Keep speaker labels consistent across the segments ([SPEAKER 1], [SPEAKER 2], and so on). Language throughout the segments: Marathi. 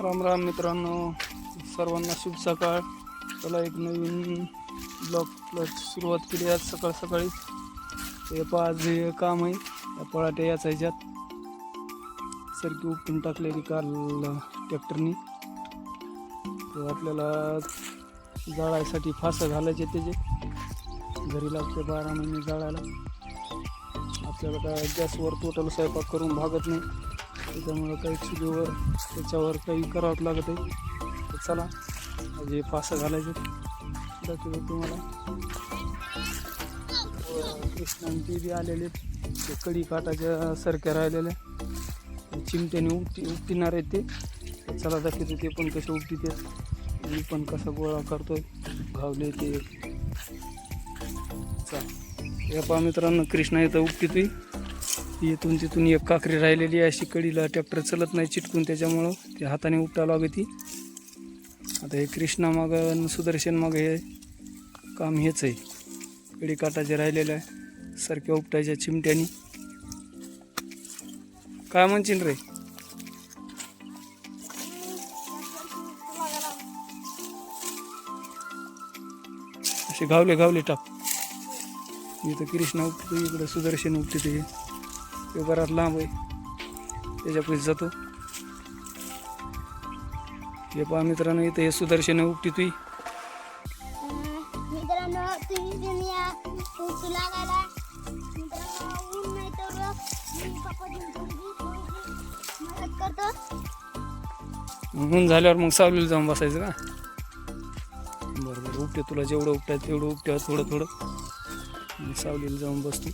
[SPEAKER 1] राम राम मित्रांनो, सर्वांना शुभ सकाळ. चला एक नवीन ब्लॉगला सुरुवात केली आज सकाळ सकाळी. हे पहा आज हे काम आहे या पळाट्या याचा ह्याच्यात सरकी उपटून टाकलेली काल ट्रॅक्टरनी. तर आपल्याला जाळायसाठी फासं घालायचे त्याचे घरी लागते 12 महिने जाळायला. आपल्याला काय गॅसवर टोटल स्वयंपाक करून भागत नाही, त्याच्यामुळं काही चुलीवर त्याच्यावर काही करावं लागत आहे. तर चला जे फासं घालायचे दाखवतो तुम्हाला. कृष्णांती बी आलेले ते कडी काटाच्या सारख्या राहिलेल्या चिमट्याने उपटिणार आहेत ते. तर चला दाखवतो ते पण कसे उपटिते, मी पण कसा गोळा करतोय घावले ते. चला या पहा मित्रांनो, कृष्णा इथं उपटितोय. इथून तिथून एक काकरी राहिलेली अशी कडीला ट्रॅक्टर चलत नाही चिटकून, त्याच्यामुळं ते हाताने उपटावं लागते. आता हे कृष्णा माग सुदर्शन माग हे काम हेच आहे, कडी काटाचे राहिलेलं आहे सारख्या उपटायच्या चिमट्यानी. काय म्हणशील रे? असे घावले घावले टाक. इथं कृष्णा उपटतो, इकडं सुदर्शन उपटते. ते बराच लांब आहे, त्याच्यापुढे जातो. हे पहा मित्रांनो, इथं हे सुदर्शन उपटितोय. ऊन झाल्यावर मग सावलीला जाऊन बसायचं का? बरं बरं, उपटे तुला जेवढं उपटायचं तेवढं उपट्या, थोडं थोडं सावलीला जाऊन बसतो.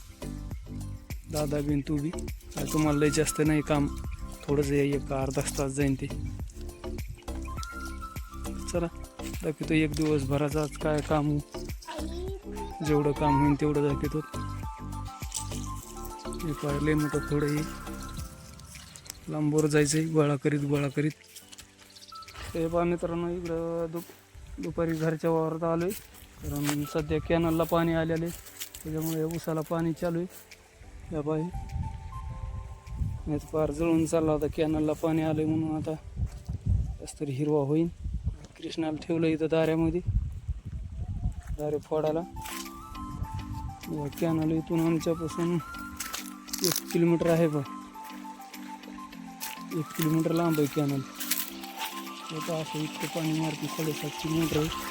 [SPEAKER 1] दादा बिन तू बी. तुम्हाला लय जास्त नाही काम, थोडंच एक अर्धा तास जाईन ते. चला दाखवतो एक दिवसभराचा आज काय काम हो, जेवढं काम होईल तेवढं दाखवतो. हे पाहिलं मोठं थोडं हे लांबवर जायचं आहे, गोळा करीत. ते पहा मित्रांनो, इकडं दुपारी घरच्या वावरात आलो आहे, कारण सध्या कॅनलला पाणी आलेलं आहे, त्याच्यामुळे ऊसाला पाणी चालू आहे. या पाय नाही पार जळून चालला होता, कॅनलला पाणी आलं आहे म्हणून आता जास्त हिरवा होईल. कृष्णाला ठेवलं इथं दाऱ्यामध्ये, दारे फोडायला. कॅनल इथून आमच्यापासून 1 किलोमीटर आहे बा, 1 किलोमीटर लांब आहे कॅनल. आता असं इतकं पाणी मारते, 7.5 किलोमीटर आहे.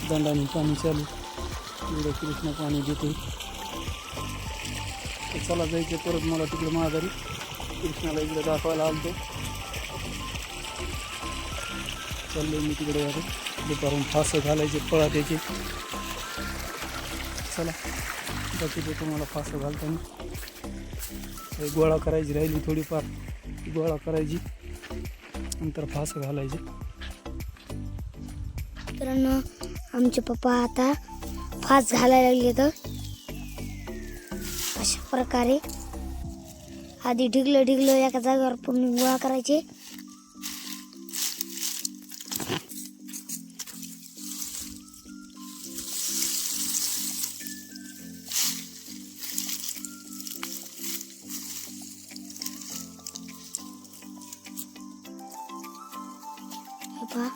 [SPEAKER 1] दंडाने पाणी चालू, एवढं कृष्ण पाणी देते. तर चला जायचं परत मला तिकडे माघारी, कृष्णाला इकडे दाखवायला आलतो. चाललो मी तिकडे, आता दुपारून फासं घालायचे पळाट्याचे. चला दाखवतो तुम्हाला फासं घालताना. गोळा करायची राहिली थोडीफार, गोळा करायची नंतर फासं घालायचे.
[SPEAKER 2] मित्रांनो, आमचे पप्पा आता फास घालायला लागले. तर अशा प्रकारे आधी ढिगलं एका जागेवर पूर्ण गोळा करायचे. पहा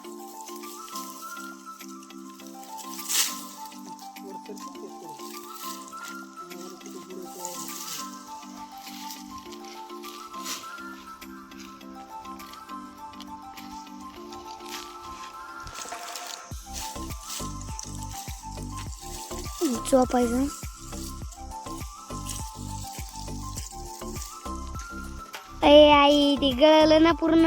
[SPEAKER 2] झोपायचं. आई ते गळलं ना पूर्ण.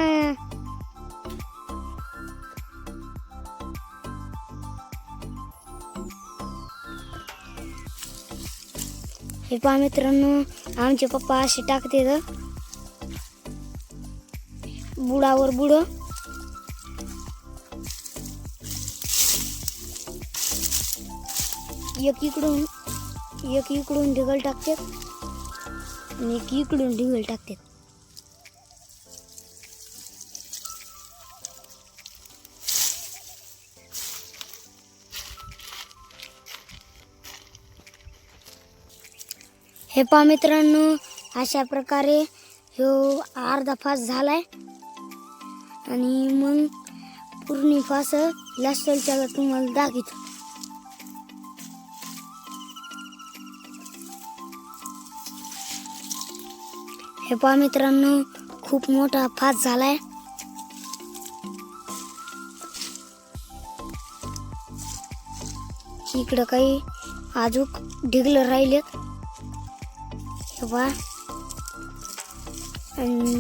[SPEAKER 2] हे पहा मित्रांनो, आमचे पप्पा असे टाकते बुडावर बुड. एक इकडून ढिगल टाकतात आणि एक इकडून ढिगल टाकतात. हे पहा मित्रांनो, अशा प्रकारे ह्यो अर्धा फास झालाय आणि मग पूर्ण फास लास्टच्या तुम्हाला दाखवतो. हे पहा मित्रांनो, खूप मोठा फास झालाय. इकडं काही अजूक ढिगलं राहिलेत. हे पहा आणि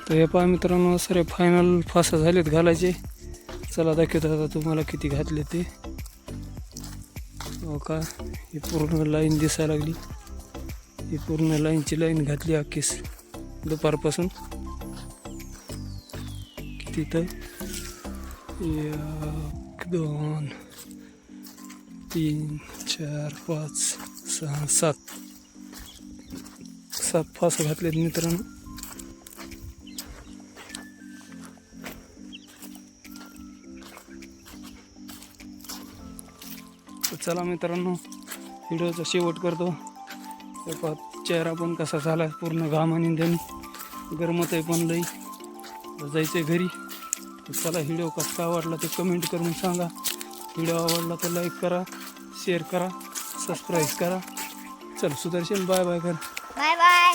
[SPEAKER 1] तर हे पहा मित्रांनो, सरे फायनल फासा झालेत घालायचे. चला दाखवतो आता तुम्हाला किती घातले ते. हो का, ही पूर्ण लाईन दिसायला लागली. ही पूर्ण लाईनची लाईन घातली अख्खीच दुपारपासून. किती तर 1 2 3 4 5 6 7 फास घातलेत मित्रांनो. तर चला मित्रांनो, व्हिडिओचा शेवट करतो. हे पहा चेहरा पण कसा झाला, पूर्ण घाम आणि धनी गरमत आहे पण लई. जायचं आहे घरी. तर चला, व्हिडिओ कसा आवडला ते कमेंट करून सांगा. व्हिडिओ आवडला तर लाईक करा, शेअर करा, सबस्क्राईब करा. चल सुदर्शन, बाय बाय कर.
[SPEAKER 2] Bye bye.